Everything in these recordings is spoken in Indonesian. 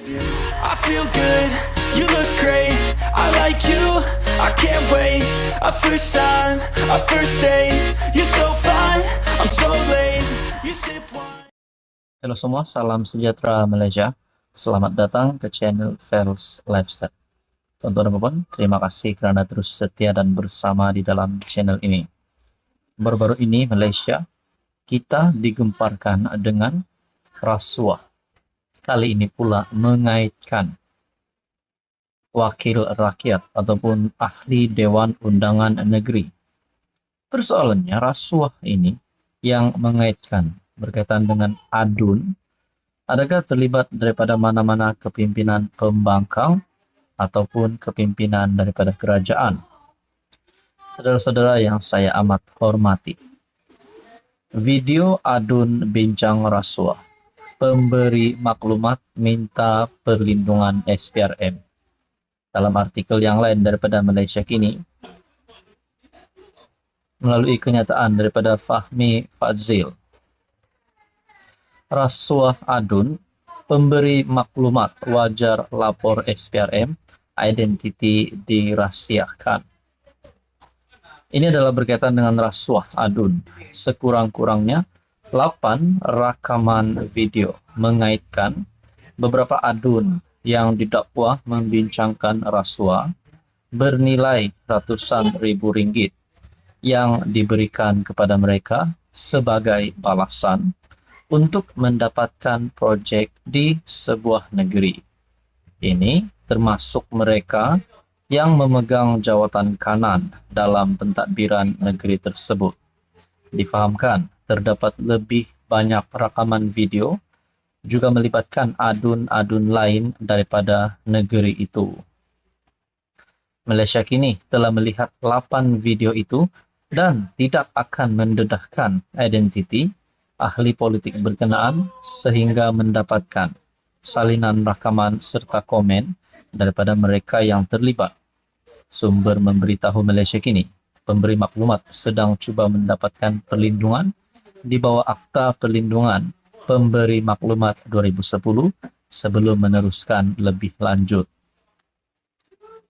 you. I feel good, you look great. I like you, I can't wait. A first time, a first date. You're so fine, I'm so late. You sip wine. Halo semua, salam sejahtera Malaysia. Selamat datang ke channel Fels Lifestyle. Tonton teman-teman, terima kasih karena terus setia dan bersama di dalam channel ini. Baru-baru ini Malaysia, kita digemparkan dengan rasuah. Kali ini pula mengaitkan wakil rakyat ataupun ahli Dewan Undangan Negeri. Persoalannya rasuah ini yang mengaitkan berkaitan dengan adun. Adakah terlibat daripada mana-mana kepimpinan pembangkang ataupun kepimpinan daripada kerajaan? Saudara-saudara yang saya amat hormati, video adun bincang rasuah, pemberi maklumat minta perlindungan SPRM. Dalam artikel yang lain daripada Malaysia Kini, melalui kenyataan daripada Fahmi Fadzil, rasuah adun, pemberi maklumat wajar lapor SPRM, identiti dirahsiakan. Ini adalah berkaitan dengan rasuah adun. Sekurang-kurangnya 8 rakaman video mengaitkan beberapa adun yang didakwa membincangkan rasuah bernilai ratusan ribu ringgit yang diberikan kepada mereka sebagai balasan untuk mendapatkan proyek di sebuah negeri. Ini termasuk mereka yang memegang jawatan kanan dalam pentadbiran negeri tersebut. Difahamkan, terdapat lebih banyak rakaman video juga melibatkan adun-adun lain daripada negeri itu. Malaysia Kini telah melihat 8 video itu dan tidak akan mendedahkan identiti ahli politik berkenaan sehingga mendapatkan salinan rakaman serta komen daripada mereka yang terlibat. Sumber memberitahu Malaysia Kini, pemberi maklumat sedang cuba mendapatkan perlindungan di bawah Akta Perlindungan Pemberi Maklumat 2010 sebelum meneruskan lebih lanjut.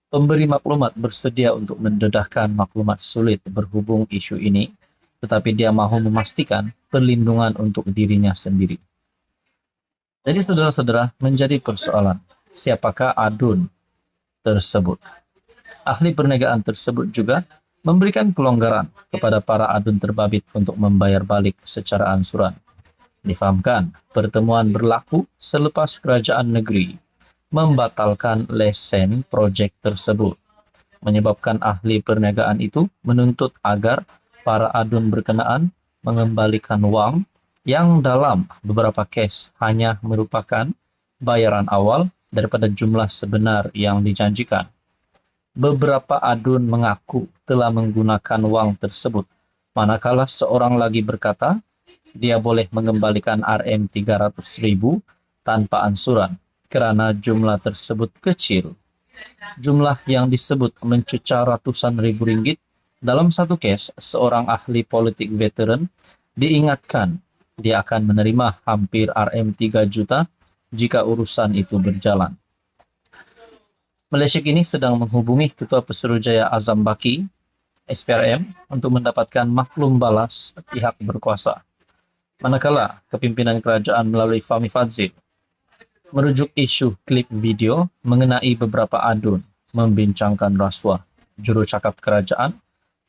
Pemberi maklumat bersedia untuk mendedahkan maklumat sulit berhubung isu ini, tetapi dia mahu memastikan perlindungan untuk dirinya sendiri. Jadi saudara-saudara, menjadi persoalan, siapakah adun tersebut? Ahli perniagaan tersebut juga memberikan kelonggaran kepada para adun terbabit untuk membayar balik secara ansuran. Difahamkan, pertemuan berlaku selepas kerajaan negeri membatalkan lesen projek tersebut, menyebabkan ahli perniagaan itu menuntut agar para adun berkenaan mengembalikan wang yang dalam beberapa kes hanya merupakan bayaran awal daripada jumlah sebenar yang dijanjikan. Beberapa adun mengaku telah menggunakan wang tersebut, manakala seorang lagi berkata dia boleh mengembalikan RM300,000 tanpa ansuran kerana jumlah tersebut kecil. Jumlah yang disebut mencecah ratusan ribu ringgit. Dalam satu kes, seorang ahli politik veteran diingatkan dia akan menerima hampir RM3 juta jika urusan itu berjalan. Malaysia Kini sedang menghubungi Ketua Pesuruhjaya Azam Baki, SPRM, untuk mendapatkan maklum balas pihak berkuasa. Manakala kepimpinan kerajaan melalui Fahmi Fadzil merujuk isu klip video mengenai beberapa adun membincangkan rasuah. Jurucakap kerajaan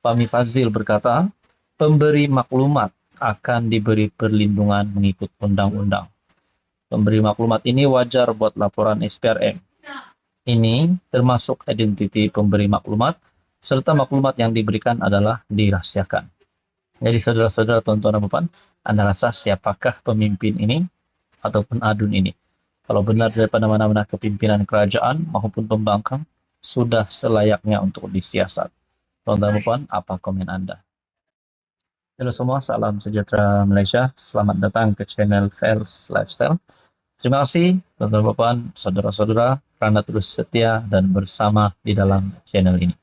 Fahmi Fadzil berkata, pemberi maklumat akan diberi perlindungan mengikut undang-undang. Pemberi maklumat ini wajar buat laporan SPRM. Ini termasuk identiti pemberi maklumat, serta maklumat yang diberikan adalah dirahsiakan. Jadi saudara-saudara, tonton dan Anda rasa siapakah pemimpin ini ataupun adun ini? Kalau benar daripada mana-mana kepimpinan kerajaan maupun pembangkang, sudah selayaknya untuk disiasat. Tuan-tuan, apa komen Anda? Halo semua, salam sejahtera Malaysia. Selamat datang ke channel Fels Lifestyle. Terima kasih tuan-tuan, saudara-saudara, kerana terus setia dan bersama di dalam channel ini.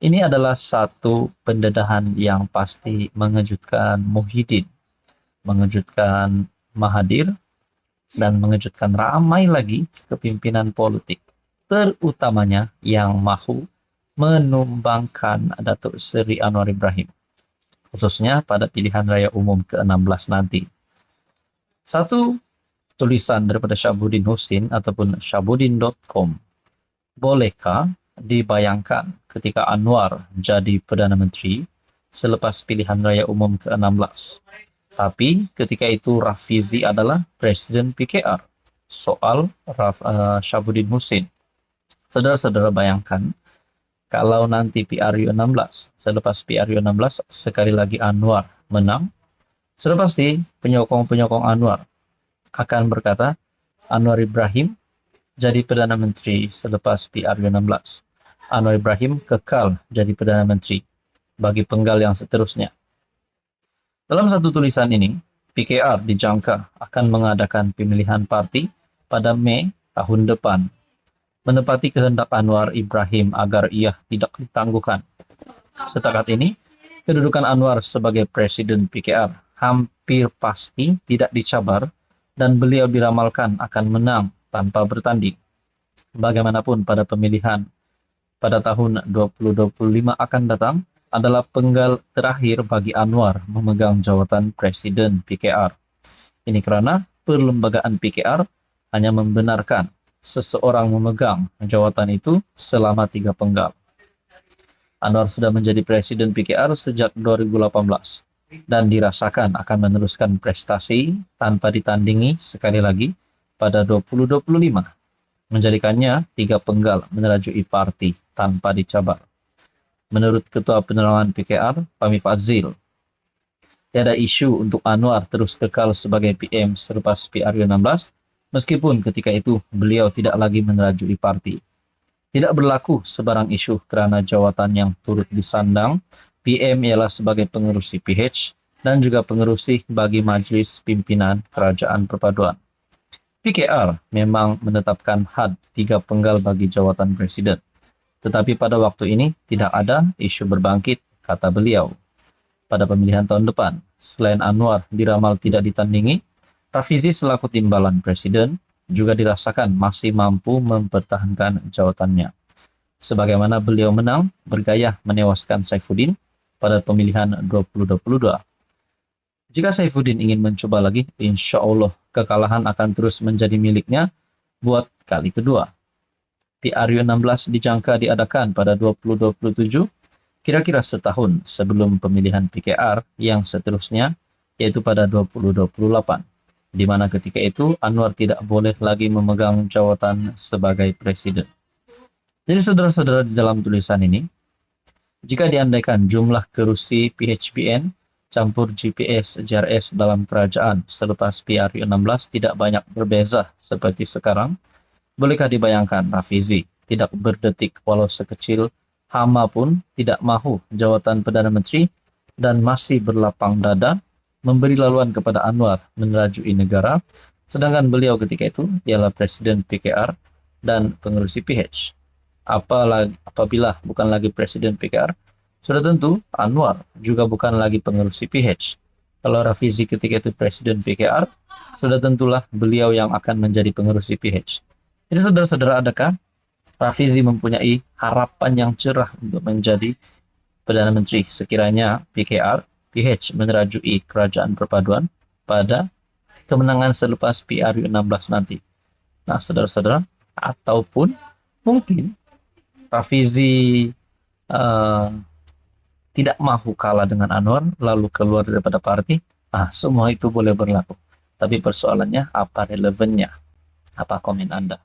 Ini adalah satu pendedahan yang pasti mengejutkan Muhyiddin, mengejutkan Mahathir, dan mengejutkan ramai lagi kepimpinan politik, terutamanya yang mahu menumbangkan Datuk Seri Anwar Ibrahim, khususnya pada pilihan raya umum ke-16 nanti. Satu tulisan daripada Syabuddin Husin ataupun syabuddin.com. Bolehkah dibayangkan ketika Anwar jadi Perdana Menteri selepas pilihan raya umum ke-16? Tapi ketika itu Rafizi adalah Presiden PKR. Soal Syabuddin Husin. Saudara-saudara bayangkan, kalau nanti PRU 16, selepas PRU 16 sekali lagi Anwar menang, sudah pasti penyokong-penyokong Anwar akan berkata Anwar Ibrahim jadi Perdana Menteri selepas PRU 16. Anwar Ibrahim kekal jadi Perdana Menteri bagi penggal yang seterusnya. Dalam satu tulisan ini, PKR dijangka akan mengadakan pemilihan parti pada Mei tahun depan, menepati kehendak Anwar Ibrahim agar ia tidak ditangguhkan. Setakat ini, kedudukan Anwar sebagai Presiden PKR hampir pasti tidak dicabar dan beliau diramalkan akan menang tanpa bertanding. Bagaimanapun pada pemilihan pada tahun 2025 akan datang adalah penggal terakhir bagi Anwar memegang jawatan Presiden PKR. Ini karena perlembagaan PKR hanya membenarkan seseorang memegang jawatan itu selama 3 penggal. Anwar sudah menjadi Presiden PKR sejak 2018 dan dirasakan akan meneruskan prestasi tanpa ditandingi sekali lagi pada 2025, menjadikannya 3 penggal menerajui parti tanpa dicabar. Menurut Ketua Penerangan PKR, Fahmi Fadzil, tiada isu untuk Anwar terus kekal sebagai PM selepas PRU 16, meskipun ketika itu beliau tidak lagi menerajui parti. Tidak berlaku sebarang isu kerana jawatan yang turut disandang PM ialah sebagai pengerusi PH dan juga pengerusi bagi Majlis Pimpinan Kerajaan Perpaduan. PKR memang menetapkan had 3 penggal bagi jawatan Presiden. Tetapi pada waktu ini tidak ada isu berbangkit, kata beliau. Pada pemilihan tahun depan, selain Anwar diramal tidak ditandingi, Rafizi selaku timbalan Presiden juga dirasakan masih mampu mempertahankan jawatannya. Sebagaimana beliau menang bergaya menewaskan Saifuddin pada pemilihan 2022. Jika Saifuddin ingin mencoba lagi, insya Allah kekalahan akan terus menjadi miliknya buat kali kedua. PRU 16 dijangka diadakan pada 2027, kira-kira setahun sebelum pemilihan PKR yang seterusnya, yaitu pada 2028, di mana ketika itu Anwar tidak boleh lagi memegang jawatan sebagai Presiden. Jadi saudara-saudara, di dalam tulisan ini, jika diandaikan jumlah kerusi PHBN campur GPS JRS dalam kerajaan selepas PRU 16 tidak banyak berbeza seperti sekarang, bolehkah dibayangkan Rafizi tidak berdetik walau sekecil hama pun tidak mahu jawatan Perdana Menteri dan masih berlapang dada memberi laluan kepada Anwar menerajui negara, sedangkan beliau ketika itu ialah Presiden PKR dan pengerusi PH. Apabila bukan lagi Presiden PKR, sudah tentu Anwar juga bukan lagi pengerusi PH. Kalau Rafizi ketika itu Presiden PKR, sudah tentulah beliau yang akan menjadi pengerusi PH. Jadi saudara-saudara, adakah Rafizi mempunyai harapan yang cerah untuk menjadi Perdana Menteri sekiranya PH menerajui Kerajaan Perpaduan pada kemenangan selepas PRU 16 nanti? Nah saudara-saudara, ataupun mungkin Rafizi tidak mahu kalah dengan Anwar lalu keluar daripada parti. Semua itu boleh berlaku. Tapi persoalannya apa relevannya? Apa komen Anda?